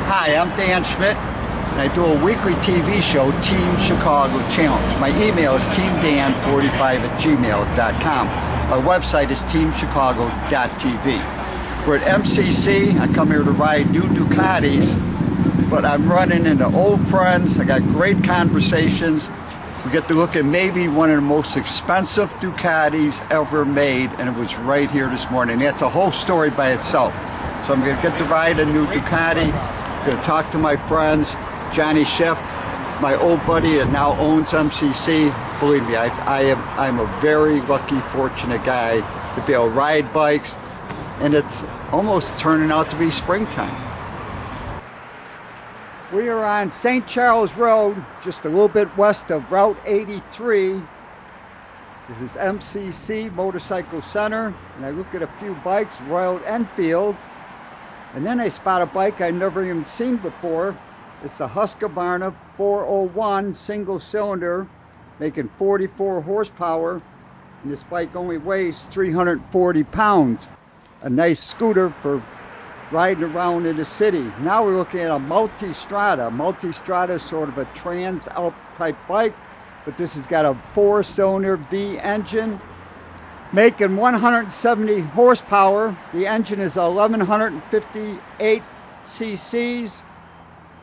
Hi, I'm Dan Schmitt, and I do a weekly TV show, Team Chicago Challenge. My email is teamdan45@gmail.com. My website is teamchicago.tv. We're at MCC. I come here to ride new Ducatis, but I'm running into old friends. I got great conversations. We get to look at maybe one of the most expensive Ducatis ever made, and it was right here this morning. That's a whole story by itself. So I'm going to get to ride a new Ducati, going to talk to my friends, Johnny Scheff, my old buddy that now owns MCC. Believe me, I'm a very lucky, fortunate guy to be able to ride bikes, and it's almost turning out to be springtime. We are on St. Charles Road, just a little bit west of Route 83. This is MCC Motorcycle Center, and I look at a few bikes, Royal Enfield, and then I spot a bike I've never even seen before. It's the Husqvarna 401 single cylinder, making 44 horsepower, and this bike only weighs 340 pounds. A nice scooter for riding around in the city. Now we're looking at a multi-strada. Multi-strada is sort of a trans-alp type bike, but this has got a 4-cylinder V engine, making 170 horsepower. The engine is 1158 cc's.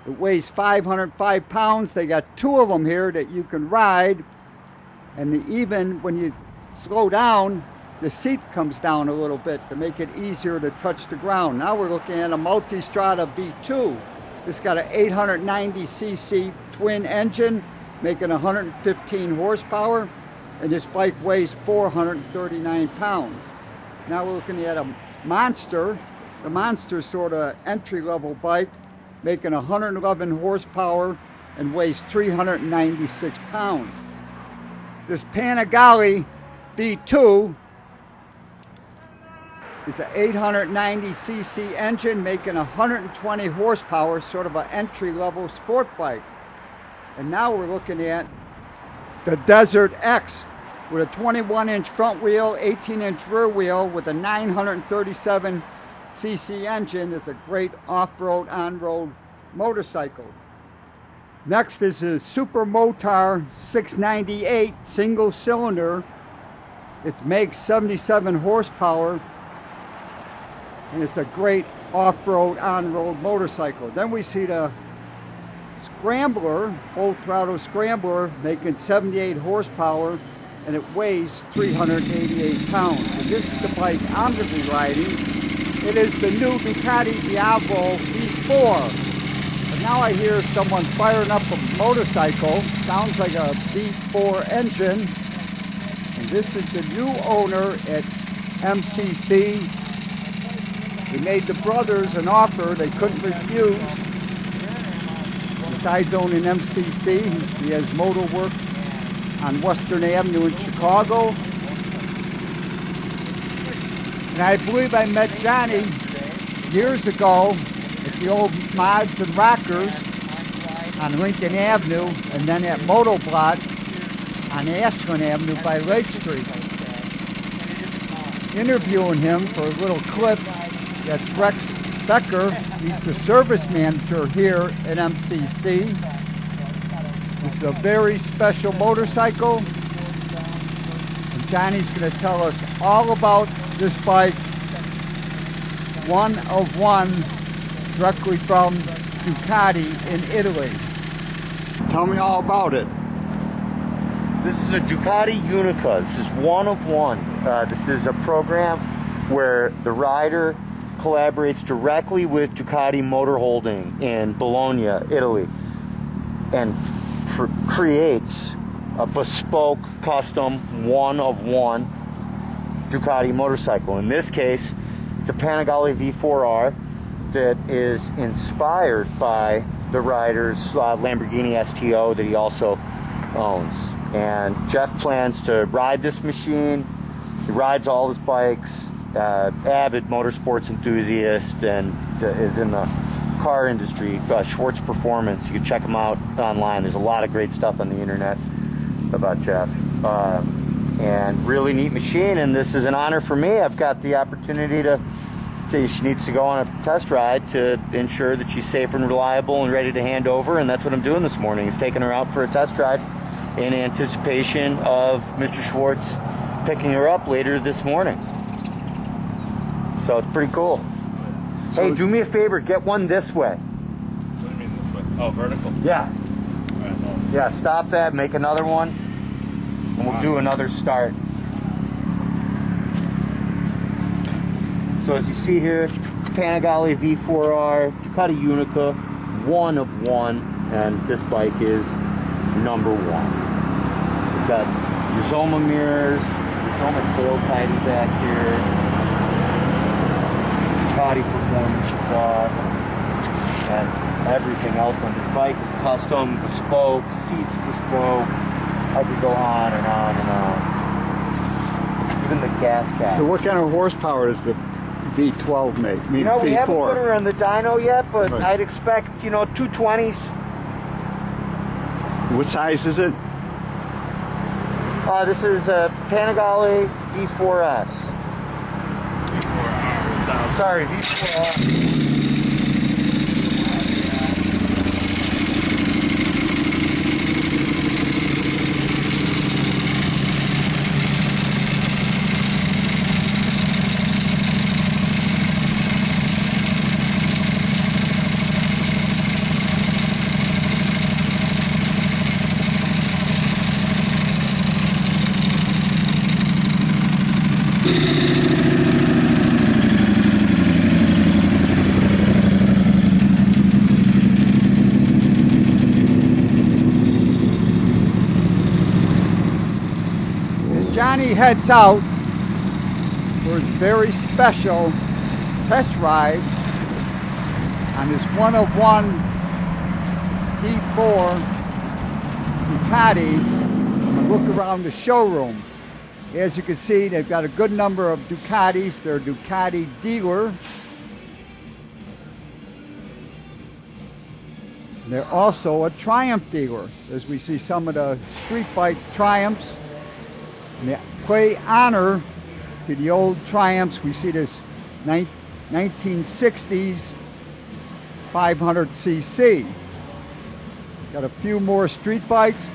It weighs 505 pounds. They got two of them here that you can ride, and even when you slow down, the seat comes down a little bit to make it easier to touch the ground. Now we're looking at a multi-strada V2. It's got an 890 cc twin engine, making 115 horsepower, and this bike weighs 439 pounds. Now we're looking at a Monster. The Monster is sort of entry-level bike, making 111 horsepower and weighs 396 pounds. This Panigale V4 is an 890 cc engine, making 120 horsepower, sort of an entry-level sport bike. And now we're looking at the Desert X with a 21-inch front wheel, 18-inch rear wheel with a 937 cc engine. It's a great off-road, on-road motorcycle. Next is a Super Motar 698 single cylinder. It makes 77 horsepower, and it's a great off-road, on-road motorcycle. Then we see the Scrambler, full throttle Scrambler, making 78 horsepower, and it weighs 388 pounds. And this is the bike I'm going to be riding. It is the new Ducati Diaval V4. And now I hear someone firing up a motorcycle. Sounds like a V4 engine. And this is the new owner at MCC. He made the brothers an offer they couldn't refuse. Besides owning MCC, he has motor work on Western Avenue in Chicago. And I believe I met Johnny years ago at the old Mods and Rockers on Lincoln Avenue, and then at Motoblot on Ashland Avenue by Lake Street. Interviewing him for a little clip. That's Rex Becker. He's the service manager here at MCC. This is a very special motorcycle, and Johnny's going to tell us all about this bike, one of one, directly from Ducati in Italy. Tell me all about it. This is a Ducati Unica. This is one of one. This is a program where the rider collaborates directly with Ducati Motor Holding in Bologna, Italy, and creates a bespoke, custom, one-of-one Ducati motorcycle. In this case, it's a Panigale V4R that is inspired by the rider's Lamborghini STO that he also owns. And Jeff plans to ride this machine. He rides all his bikes. Avid motorsports enthusiast, and is in the car industry. Schwartz Performance. You can check him out online. There's a lot of great stuff on the internet about Jeff. And really neat machine, and this is an honor for me. I've got the opportunity to she needs to go on a test ride to ensure that she's safe and reliable and ready to hand over, and that's what I'm doing this morning, is taking her out for a test ride in anticipation of Mr. Schwartz picking her up later this morning. So it's pretty cool. Hey, do me a favor, get one this way. What do you mean this way? Oh, vertical? Yeah. Alright, Yeah, stop that, make another one, and we'll do another start. So as you see here, Panigale V4R, Ducati Unica, 1 of 1, and this bike is number 1. We've got Rizoma mirrors, Rizoma tail tidy back here, Ducati performance exhaust, and everything else on this bike is custom, bespoke, seats bespoke. I could go on and on and on. Even the gas cap. So what kind of horsepower does the V12 make? I mean, You know, we V4. haven't put her on the dyno yet, but Right. I'd expect, 220s. What size is it? This is a Panigale V4S. V4R. Sorry, V4R. As Johnny heads out for his very special test ride on his 1 of 1 V4 Ducati, and look around the showroom. As you can see, they've got a good number of Ducatis. They're a Ducati dealer. They're also a Triumph dealer, as we see some of the street bike Triumphs. And they pay honor to the old Triumphs. We see this 1960s 500cc. Got a few more street bikes.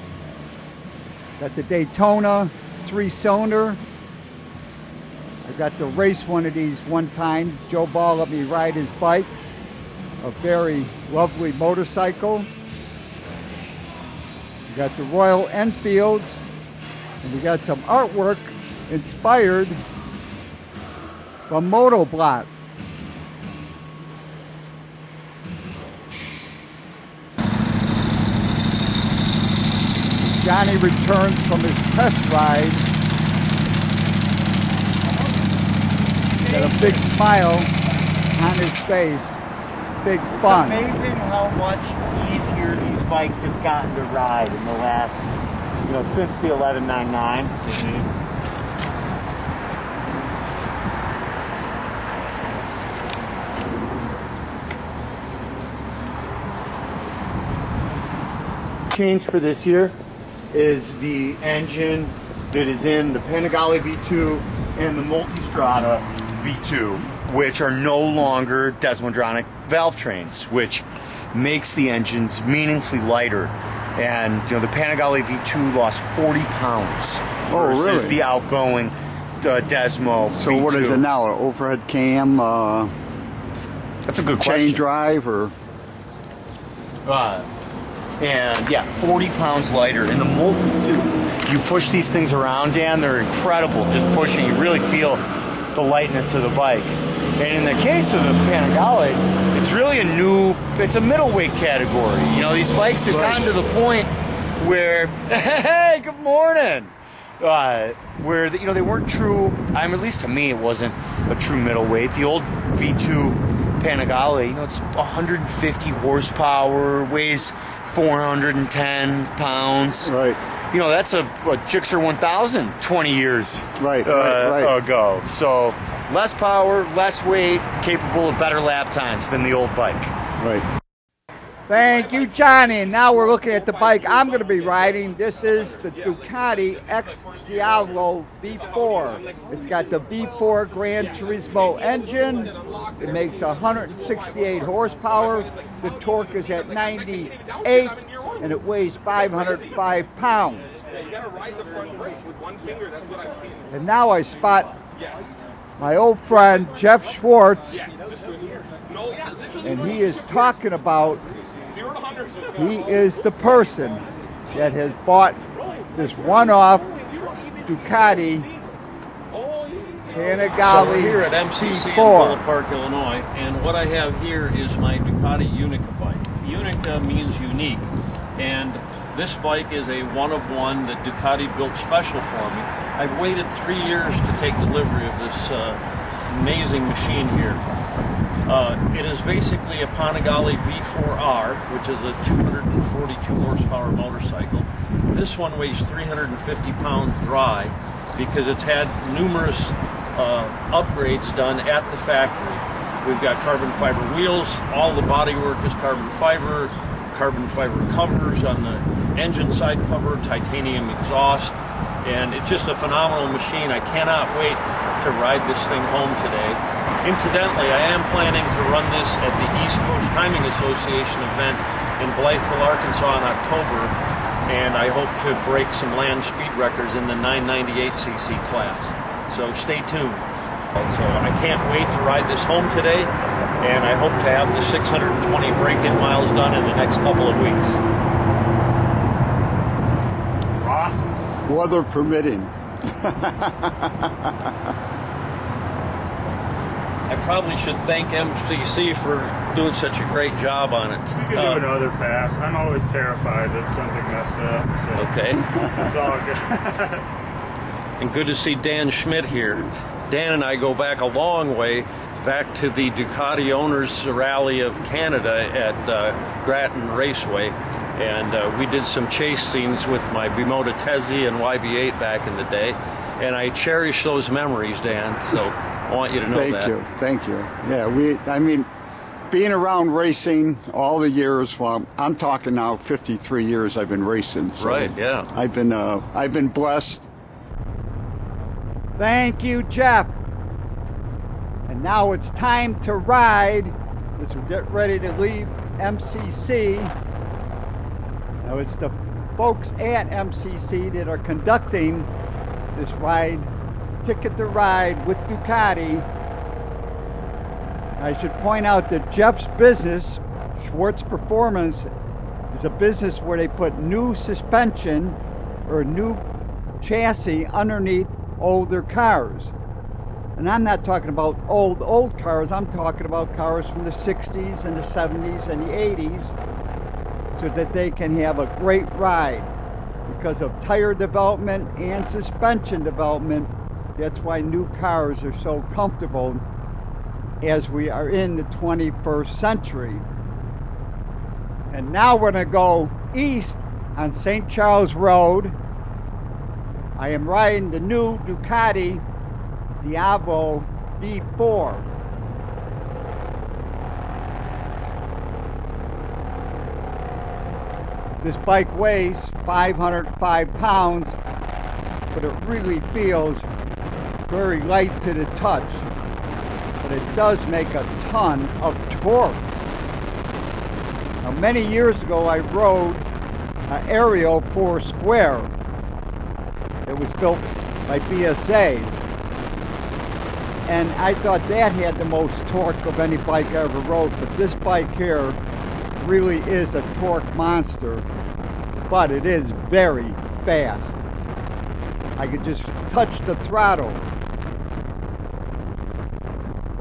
Got the Daytona 3-cylinder. I got to race one of these one time. Joe Ball let me ride his bike. A very lovely motorcycle. We got the Royal Enfields. And we got some artwork inspired from Motoblock. Johnny returns from his test ride. Got a big smile on his face. Big fun. It's amazing how much easier these bikes have gotten to ride in the last, since the 1199. Change for this year is the engine that is in the Panigale V2 and the Multistrada V2, which are no longer desmodronic valve trains, which makes the engines meaningfully lighter. And the Panigale V2 lost 40 pounds versus really? the outgoing Desmo So V2. what is it now? An overhead cam, That's a good chain question. drive, or? And yeah, 40 pounds lighter. And the Multi too. You push these things around, Dan, they're incredible. Just pushing, you really feel the lightness of the bike. And in the case of the Panigale, it's really it's a middleweight category. These bikes have gotten to the point where, hey, good morning. Where they weren't true. At least to me, it wasn't a true middleweight. The old V2 Panigale, it's 150 horsepower, weighs 410 pounds. Right. That's a Gixxer 1000 20 years Right. ago. So less power, less weight, capable of better lap times than the old bike. Right. Thank you, Johnny. And now we're looking at the bike I'm going to be riding. This is the Ducati X Diaval V4. It's got the V4 Gran Turismo engine. It makes 168 horsepower. The torque is at 98, and it weighs 505 pounds. And now I spot my old friend Jeff Schwartz, and he is talking about, he is the person that has bought this one-off Ducati Panigale So we're here at MCC in V4. Villa Park, Illinois, and what I have here is my Ducati Unica bike. Unica means unique, and this bike is a one-of-one that Ducati built special for me. I've waited 3 years to take delivery of this amazing machine here. It is basically a Panigale V4R, which is a 242 horsepower motorcycle. This one weighs 350 pounds dry because it's had numerous upgrades done at the factory. We've got carbon fiber wheels, all the bodywork is carbon fiber covers on the engine side cover, titanium exhaust, and it's just a phenomenal machine. I cannot wait to ride this thing home today. Incidentally, I am planning to run this at the East Coast Timing Association event in Blytheville, Arkansas in October, and I hope to break some land speed records in the 998cc class. So stay tuned. So I can't wait to ride this home today, and I hope to have the 620 break-in miles done in the next couple of weeks. Awesome. Weather permitting. I probably should thank MCC for doing such a great job on it. You can do another pass. I'm always terrified that something messed up. So Okay. it's all good. And good to see Dan Schmitt here. Dan and I go back a long way, back to the Ducati Owners Rally of Canada at Grattan Raceway. And we did some chase scenes with my MotoGuzzi and YB8 back in the day. And I cherish those memories, Dan, so I want you to know that. Thank you. Yeah, being around racing all the years, well, I'm talking now 53 years I've been racing. So Right, yeah. I've been blessed. Thank you, Jeff. And now it's time to ride as we get ready to leave MCC. Now it's the folks at MCC that are conducting this ride, Ticket to Ride with Ducati. I should point out that Jeff's business, Schwartz Performance, is a business where they put new suspension or new chassis underneath older cars. And I'm not talking about old cars, I'm talking about cars from the 60s and the 70s and the 80s, so that they can have a great ride. Because of tire development and suspension development, that's why new cars are so comfortable as we are in the 21st century. And now we're going to go east on St. Charles Road. I am riding the new Ducati Diaval V4. This bike weighs 505 pounds, but it really feels very light to the touch. But it does make a ton of torque. Now, many years ago, I rode an Aerial 4 Square. It was built by BSA. And I thought that had the most torque of any bike I ever rode, but this bike here really is a torque monster, but it is very fast. I could just touch the throttle.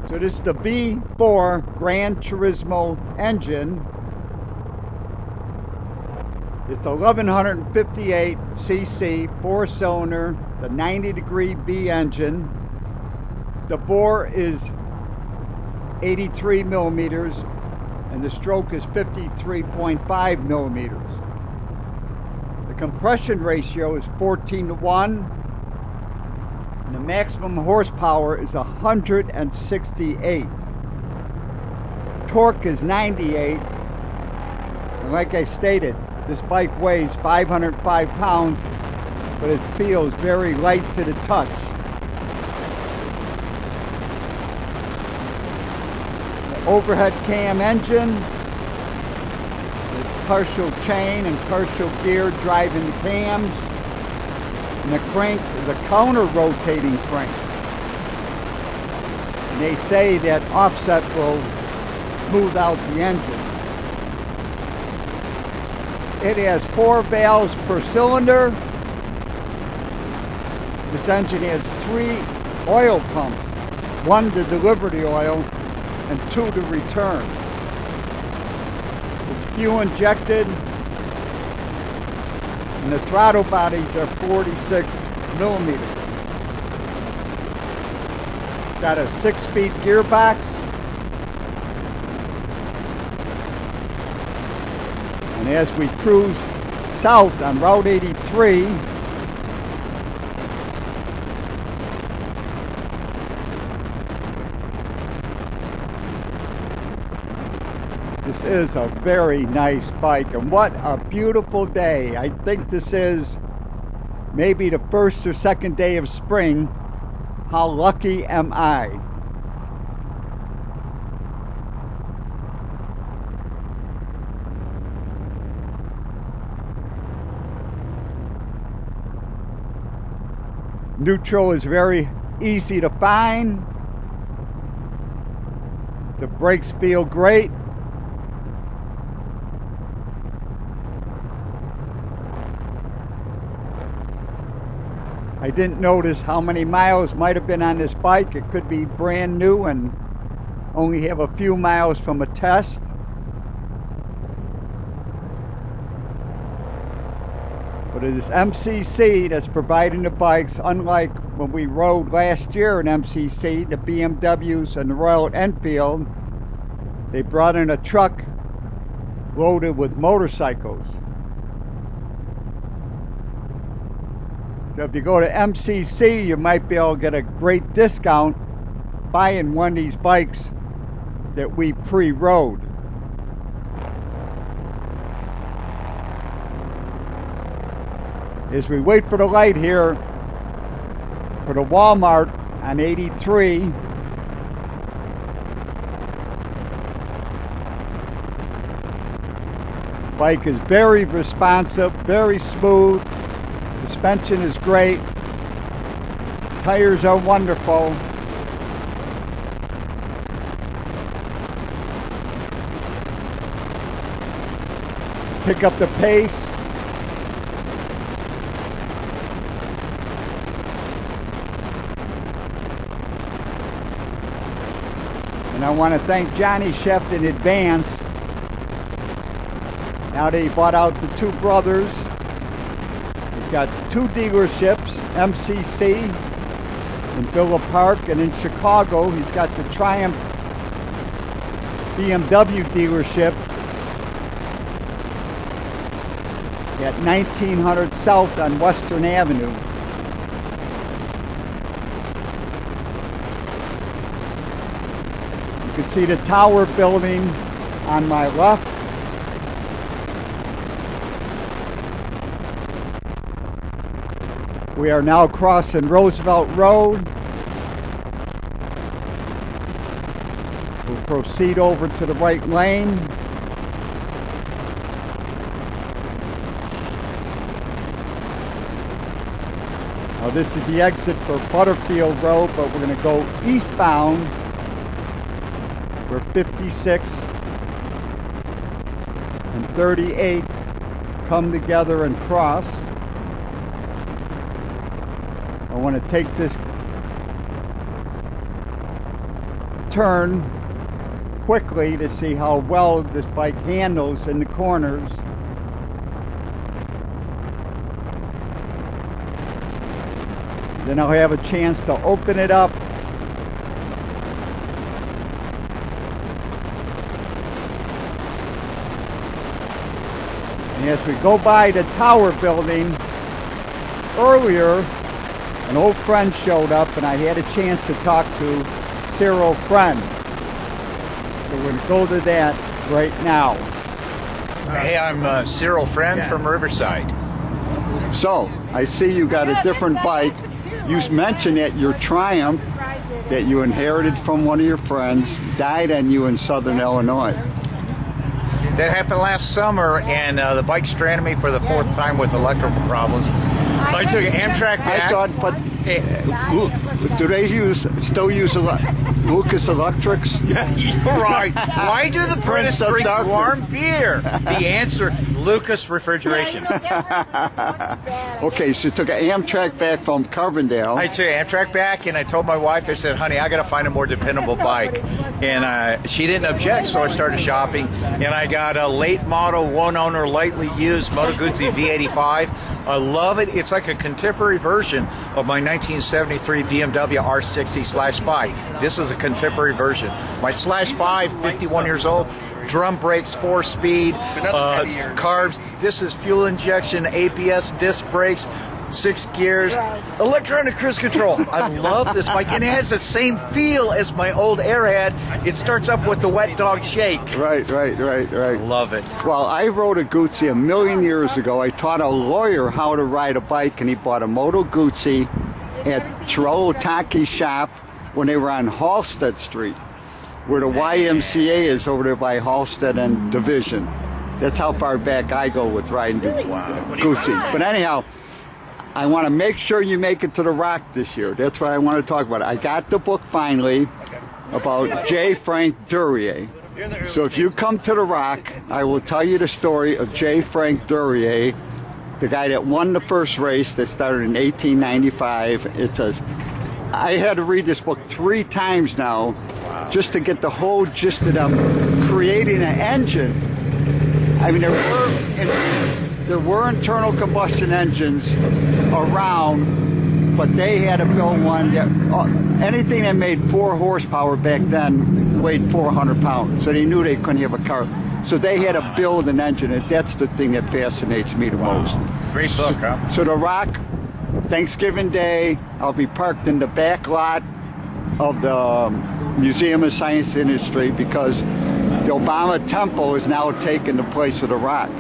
So this is the V4 Gran Turismo engine. It's 1158 cc, 4-cylinder, the 90-degree V engine. The bore is 83 millimeters, and the stroke is 53.5 millimeters. The compression ratio is 14:1, and the maximum horsepower is 168. Torque is 98, Like I stated, this bike weighs 505 pounds, but it feels very light to the touch. The overhead cam engine, it's partial chain and partial gear driving the cams, and the crank is a counter-rotating crank. And they say that offset will smooth out the engine. It has 4 valves per cylinder. This engine has 3 oil pumps, 1 to deliver the oil and 2 to return. It's fuel injected, and the throttle bodies are 46 millimeters. It's got a 6-speed gearbox. And as we cruise south on Route 83, this is a very nice bike, and what a beautiful day. I think this is maybe the first or second day of spring. How lucky am I? Neutral is very easy to find. The brakes feel great. I didn't notice how many miles might have been on this bike. It could be brand new and only have a few miles from a test. But it is MCC that's providing the bikes, unlike when we rode last year in MCC, the BMWs and the Royal Enfield. They brought in a truck loaded with motorcycles. So if you go to MCC, you might be able to get a great discount buying one of these bikes that we pre-rode. As we wait for the light here for the Walmart on 83, bike is very responsive, very smooth. Suspension is great. Tires are wonderful. Pick up the pace. And I want to thank Johnny Scheff in advance. Now that he bought out the 2 brothers, he's got 2 dealerships, MCC in Villa Park, and in Chicago he's got the Triumph BMW dealership at 1900 South on Western Avenue. You can see the tower building on my left. We are now crossing Roosevelt Road. We'll proceed over to the right lane. Now this is the exit for Butterfield Road, but we're going to go eastbound where 56 and 38 come together and cross. I want to take this turn quickly to see how well this bike handles in the corners. Then I'll have a chance to open it up . And as we go by the tower building, earlier an old friend showed up and I had a chance to talk to Cyril Friend. So we're going to go to that right now. Hey, I'm Cyril Friend from Riverside. So, I see you got a different bike. You mentioned that your Triumph that you inherited from one of your friends died on you in Southern Illinois. That happened last summer, and the bike stranded me for the 4th time with electrical problems. I took an Amtrak back. I thought, but do they still use Lucas Electrics? You're right. Why do the British Prince of drink Darkness. warm beer? The answer, Lucas Refrigeration. Okay, so you took an Amtrak back from Carbondale. I took Amtrak back, and I told my wife, I said, honey, I got to find a more dependable bike. And she didn't object, so I started shopping. And I got a late model, one-owner, lightly used MotoGuzzi V85. I love it. It's like a contemporary version of my 1973 BMW R60/5. This is a contemporary version. My /5, 51 years old, drum brakes, 4-speed, carbs. This is fuel injection, ABS disc brakes, 6 gears, electronic cruise control. I love this bike, and it has the same feel as my old Airhead. It starts up with the wet dog shake. Right. Love it. Well, I rode a Guzzi a million years ago. I taught a lawyer how to ride a bike, and he bought a MotoGuzzi at Cyril Taki's shop when they were on Halstead Street, where the YMCA is over there by Halstead and Division. That's how far back I go with riding Guzzi. But anyhow, I want to make sure you make it to the Rock this year. That's what I want to talk about. I got the book finally about J. Frank Duryea. So if you come to the Rock, I will tell you the story of J. Frank Duryea, the guy that won the first race that started in 1895. It says, I had to read this book 3 times now just to get the whole gist of them creating an engine. I mean, there were internal combustion engines around, but they had to build one that anything that made 4 horsepower back then weighed 400 pounds. So they knew they couldn't have a car. So they had to build an engine, and that's the thing that fascinates me the most. Great book, huh? So the Rock, Thanksgiving Day, I'll be parked in the back lot of the Museum of Science and Industry because the Obama Temple is now taking the place of the Rock.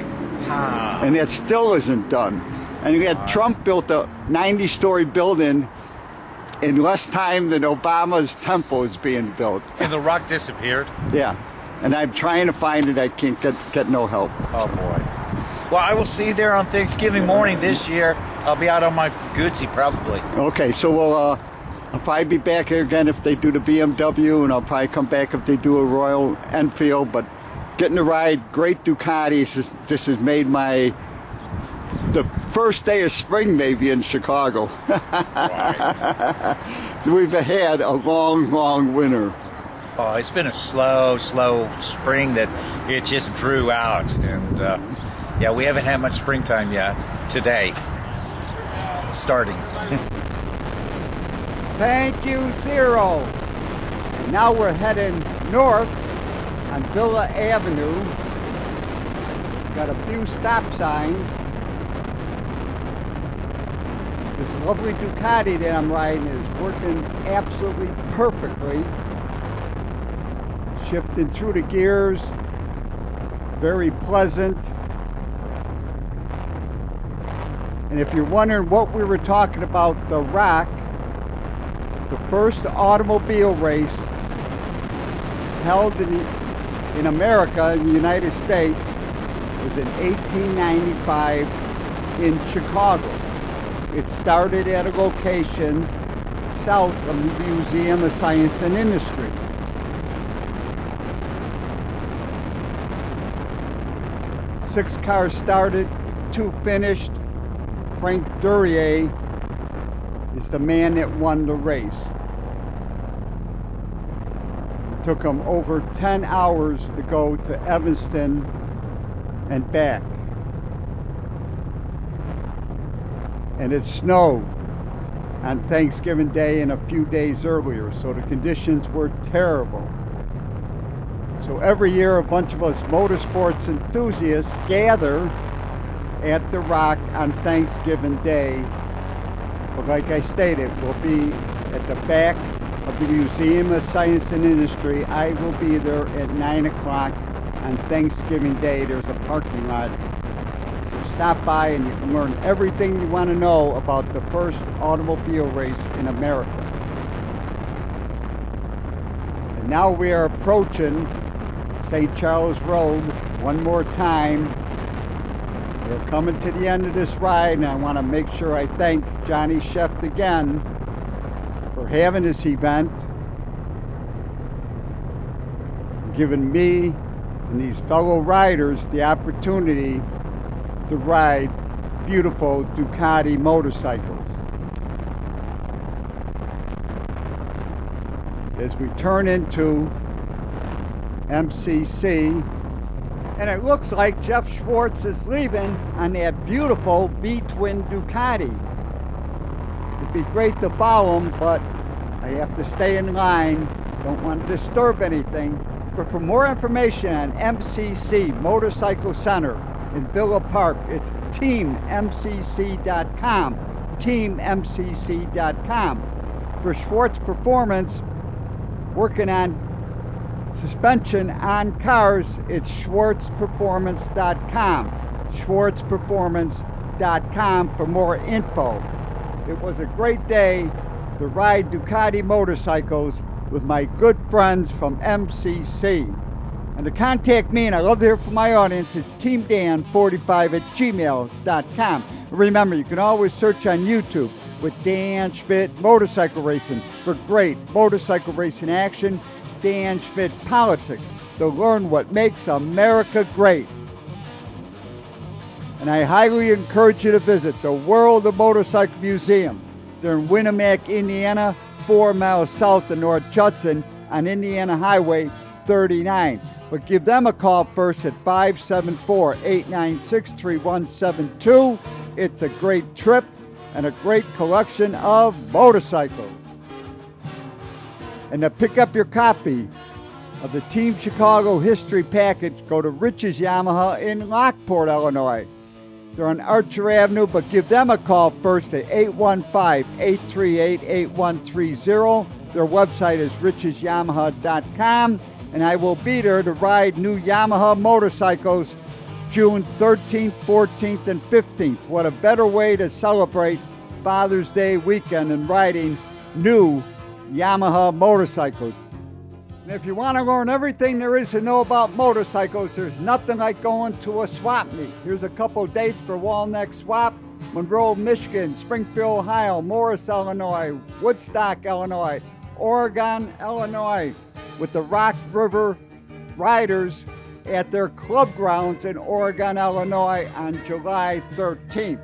And that still isn't done. And yet Trump built a 90-story building in less time than Obama's temple is being built. And the Rock disappeared? Yeah. And I'm trying to find it. I can't get no help. Oh, boy. Well, I will see you there on Thanksgiving morning this year. I'll be out on my Guzzi, probably. Okay, so I'll probably be back here again if they do the BMW, and I'll probably come back if they do a Royal Enfield. But getting to ride great Ducatis, this has made the first day of spring maybe in Chicago. Right. We've had a long winter. Oh, it's been a slow spring that it just drew out. And, yeah, we haven't had much springtime yet. Today. Starting. Thank you, Cyril. Now we're heading north on Villa Avenue. Got a few stop signs. This lovely Ducati that I'm riding is working absolutely perfectly. Shifting through the gears, very pleasant. And if you're wondering what we were talking about, the Rock, the first automobile race held in America, in the United States, was in 1895 in Chicago. It started at a location south of the Museum of Science and Industry. Six cars started, 2 finished. Frank Duryea is the man that won the race. It took him over 10 hours to go to Evanston and back. And it snowed on Thanksgiving Day and a few days earlier, so the conditions were terrible. So every year a bunch of us motorsports enthusiasts gather at the Rock on Thanksgiving Day. But like I stated, we'll be at the back of the Museum of Science and Industry. I will be there at 9 o'clock on Thanksgiving Day. There's a parking lot. So stop by and you can learn everything you want to know about the first automobile race in America. And now we are approaching St. Charles Road one more time. We're coming to the end of this ride, and I want to make sure I thank Johnny Scheff again for having this event, giving me and these fellow riders the opportunity to ride beautiful Ducati motorcycles. As we turn into MCC, and it looks like Jeff Schwartz is leaving on that beautiful V-twin Ducati. It'd be great to follow him, but I have to stay in line. Don't want to disturb anything. But for more information on MCC Motorcycle Center in Villa Park, it's teammcc.com. teammcc.com. For Schwartz Performance, working on suspension on cars, it's schwartzperformance.com. schwartzperformance.com for more info. It was a great day to ride Ducati motorcycles with my good friends from MCC. And to contact me, and I love to hear from my audience, it's teamdan45@gmail.com. Remember, you can always search on YouTube with Dan Schmitt Motorcycle Racing for great motorcycle racing action. Dan Schmitt Politics to learn what makes America great. And I highly encourage you to visit the World of Motorcycle Museum. They're in Winamac, Indiana, 4 miles south of North Judson on Indiana Highway 39. But give them a call first at 574-896-3172. It's a great trip and a great collection of motorcycles. And to pick up your copy of the Team Chicago History Package, go to Rich's Yamaha in Lockport, Illinois. They're on Archer Avenue, but give them a call first at 815-838-8130. Their website is richesyamaha.com, and I will be there to ride new Yamaha motorcycles June 13th, 14th, and 15th. What a better way to celebrate Father's Day weekend than riding new Yamaha motorcycles. And if you want to learn everything there is to know about motorcycles, there's nothing like going to a swap meet. Here's a couple dates for Walnut Swap: Monroe, Michigan; Springfield, Ohio; Morris, Illinois; Woodstock, Illinois; Oregon, Illinois, with the Rock River Riders at their club grounds in Oregon, Illinois on July 13th.